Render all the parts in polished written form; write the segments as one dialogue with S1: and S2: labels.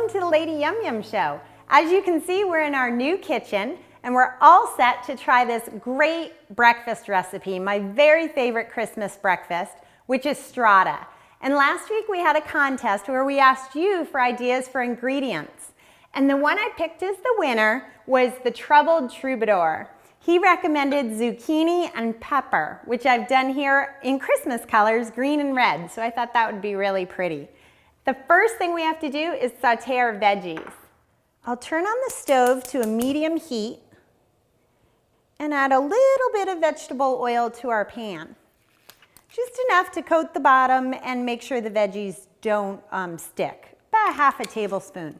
S1: welcome to the Lady Yum Yum Show. As you can see, we're in our new kitchen and we're all set to try this great breakfast recipe, my very favorite Christmas breakfast, which is Strata. And last week we had a contest where we asked you for ideas for ingredients. And the one I picked as the winner was the Troubled Troubadour. He recommended zucchini and pepper, which I've done here in Christmas colors, green and red, so I thought that would be really pretty. The first thing we have to do is saute our veggies. I'll turn on the stove to a medium heat and add a little bit of vegetable oil to our pan. Just enough to coat the bottom and make sure the veggies don't stick, about half a tablespoon.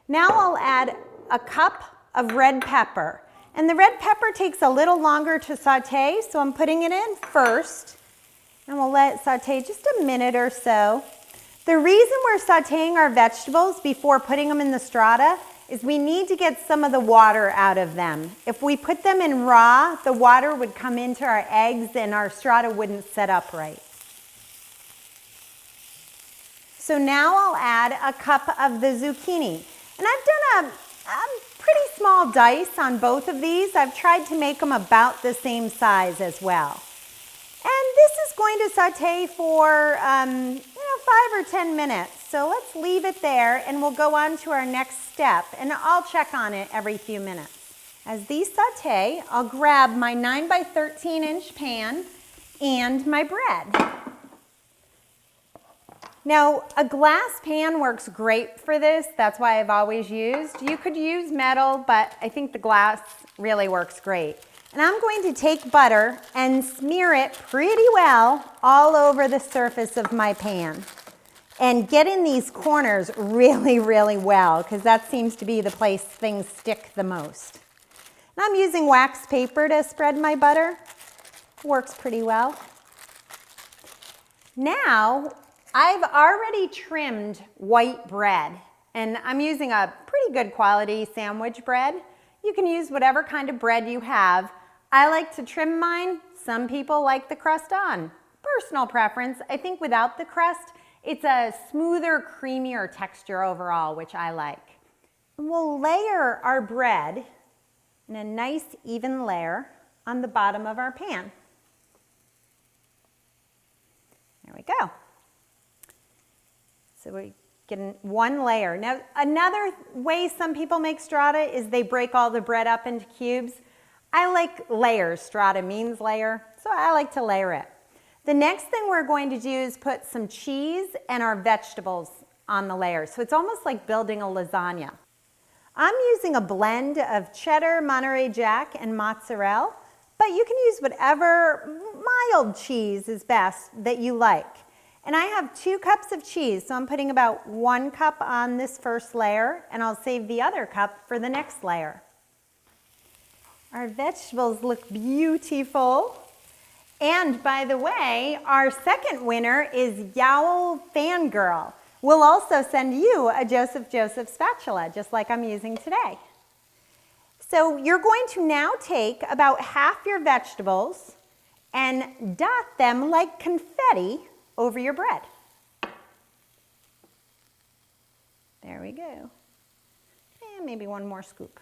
S1: Now I'll add a cup of red pepper. And the red pepper takes a little longer to saute, so I'm putting it in first. And we'll let it saute just a minute or so. The reason we're sauteing our vegetables before putting them in the strata is we need to get some of the water out of them. If we put them in raw, the water would come into our eggs and our strata wouldn't set up right. So now I'll add a cup of the zucchini. And I've done a pretty small dice on both of these. I've tried to make them about the same size as well. And this is going to saute for 5 or 10 minutes. So let's leave it there and we'll go on to our next step. And I'll check on it every few minutes. As these saute, I'll grab my 9 by 13 inch pan and my bread. Now, a glass pan works great for this. That's why I've always used. You could use metal, but I think the glass really works great. And I'm going to take butter and smear it pretty well all over the surface of my pan. And get in these corners really, really well, because that seems to be the place things stick the most. And I'm using wax paper to spread my butter. Works pretty well. Now, I've already trimmed white bread, and I'm using a pretty good quality sandwich bread. You can use whatever kind of bread you have. I like to trim mine. Some people like the crust on. Personal preference. I think without the crust, it's a smoother, creamier texture overall, which I like. We'll layer our bread in a nice even layer on the bottom of our pan. There we go. So we get one layer. Now, another way some people make strata is they break all the bread up into cubes. I like layers. Strata means layer, so I like to layer it. The next thing we're going to do is put some cheese and our vegetables on the layer. So it's almost like building a lasagna. I'm using a blend of cheddar, Monterey Jack, and mozzarella, but you can use whatever mild cheese is best that you like. And I have 2 cups of cheese, so I'm putting about 1 cup on this first layer, and I'll save the other cup for the next layer. Our vegetables look beautiful. And by the way, our second winner is Yowl Fangirl. We'll also send you a Joseph spatula, just like I'm using today. So you're going to now take about half your vegetables and dot them like confetti over your bread. There we go. And maybe one more scoop.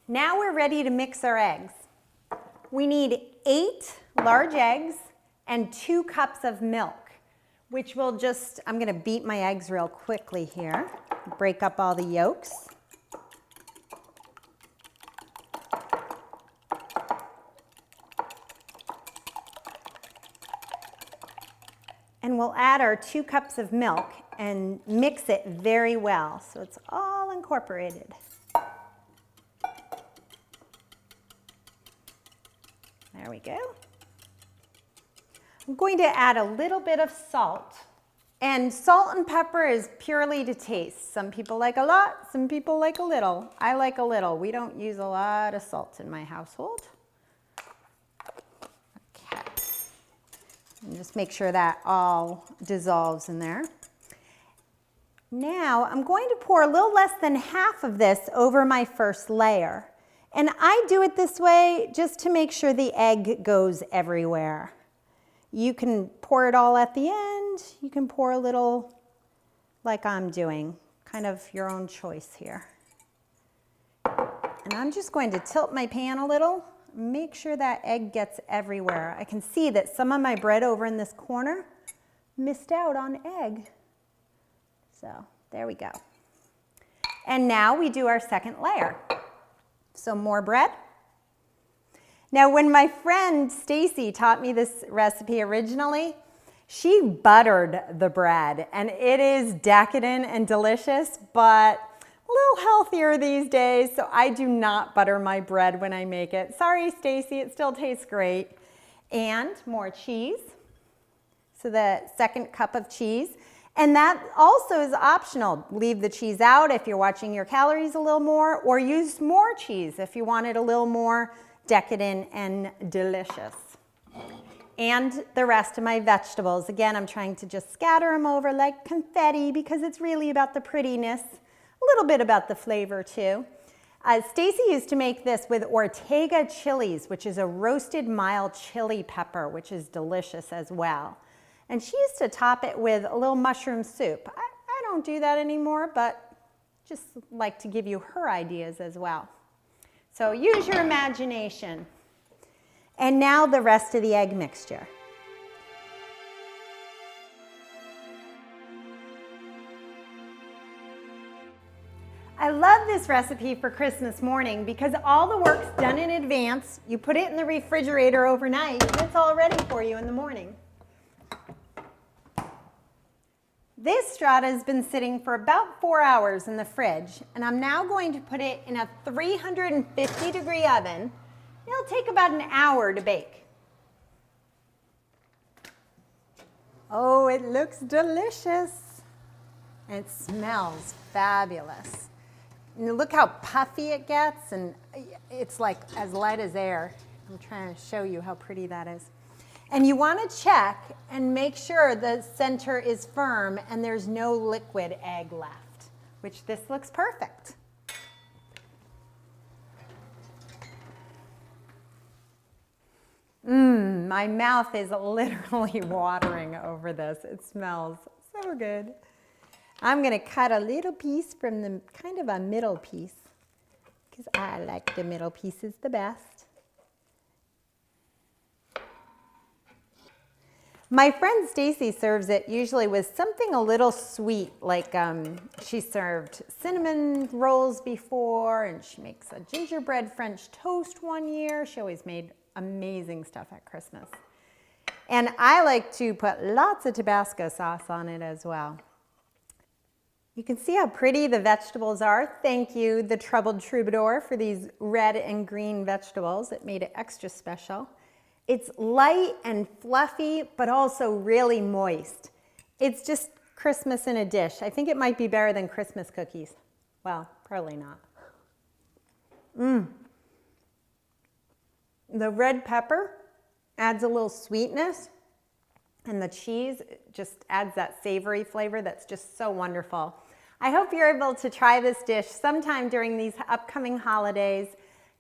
S1: Now we're ready to mix our eggs. We need 8 large eggs and 2 cups of milk, which will just, I'm gonna beat my eggs real quickly here, break up all the yolks. And we'll add our 2 cups of milk and mix it very well so it's all incorporated. There we go. I'm going to add a little bit of salt. And salt and pepper is purely to taste. Some people like a lot, some people like a little. I like a little. We don't use a lot of salt in my household. Okay. And just make sure that all dissolves in there. Now I'm going to pour a little less than half of this over my first layer. And I do it this way just to make sure the egg goes everywhere. You can pour it all at the end. You can pour a little like I'm doing, kind of your own choice here. And I'm just going to tilt my pan a little, make sure that egg gets everywhere. I can see that some of my bread over in this corner missed out on egg. So there we go. And now we do our second layer. So more bread. Now when my friend Stacy taught me this recipe originally, she buttered the bread, and it is decadent and delicious, but a little healthier these days, so I do not butter my bread when I make it. Sorry, Stacy, it still tastes great. And more cheese. So the second cup of cheese. And that also is optional. Leave the cheese out if you're watching your calories a little more, or use more cheese if you want it a little more decadent and delicious. And the rest of my vegetables. Again, I'm trying to just scatter them over like confetti because it's really about the prettiness, a little bit about the flavor too. Stacy used to make this with Ortega chilies, which is a roasted mild chili pepper, which is delicious as well. And she used to top it with a little mushroom soup. I don't do that anymore, but just like to give you her ideas as well. So use your imagination. And now the rest of the egg mixture. I love this recipe for Christmas morning because all the work's done in advance. You put it in the refrigerator overnight and it's all ready for you in the morning. This strata has been sitting for about 4 hours in the fridge, and I'm now going to put it in a 350-degree oven. It'll take about an hour to bake. Oh, it looks delicious. And it smells fabulous. And look how puffy it gets, and it's like as light as air. I'm trying to show you how pretty that is. And you want to check and make sure the center is firm and there's no liquid egg left, which this looks perfect. My mouth is literally watering over this. It smells so good. I'm going to cut a little piece from the kind of a middle piece because I like the middle pieces the best. My friend Stacy serves it usually with something a little sweet, like she served cinnamon rolls before, and she makes a gingerbread French toast one year. She always made amazing stuff at Christmas. And I like to put lots of Tabasco sauce on it as well. You can see how pretty the vegetables are. Thank you, the Troubled Troubadour, for these red and green vegetables. It made it extra special. It's light and fluffy, but also really moist. It's just Christmas in a dish. I think it might be better than Christmas cookies. Well, probably not. The red pepper adds a little sweetness, and the cheese just adds that savory flavor that's just so wonderful. I hope you're able to try this dish sometime during these upcoming holidays.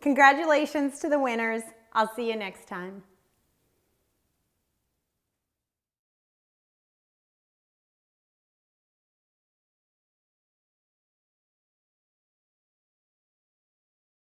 S1: Congratulations to the winners. I'll see you next time.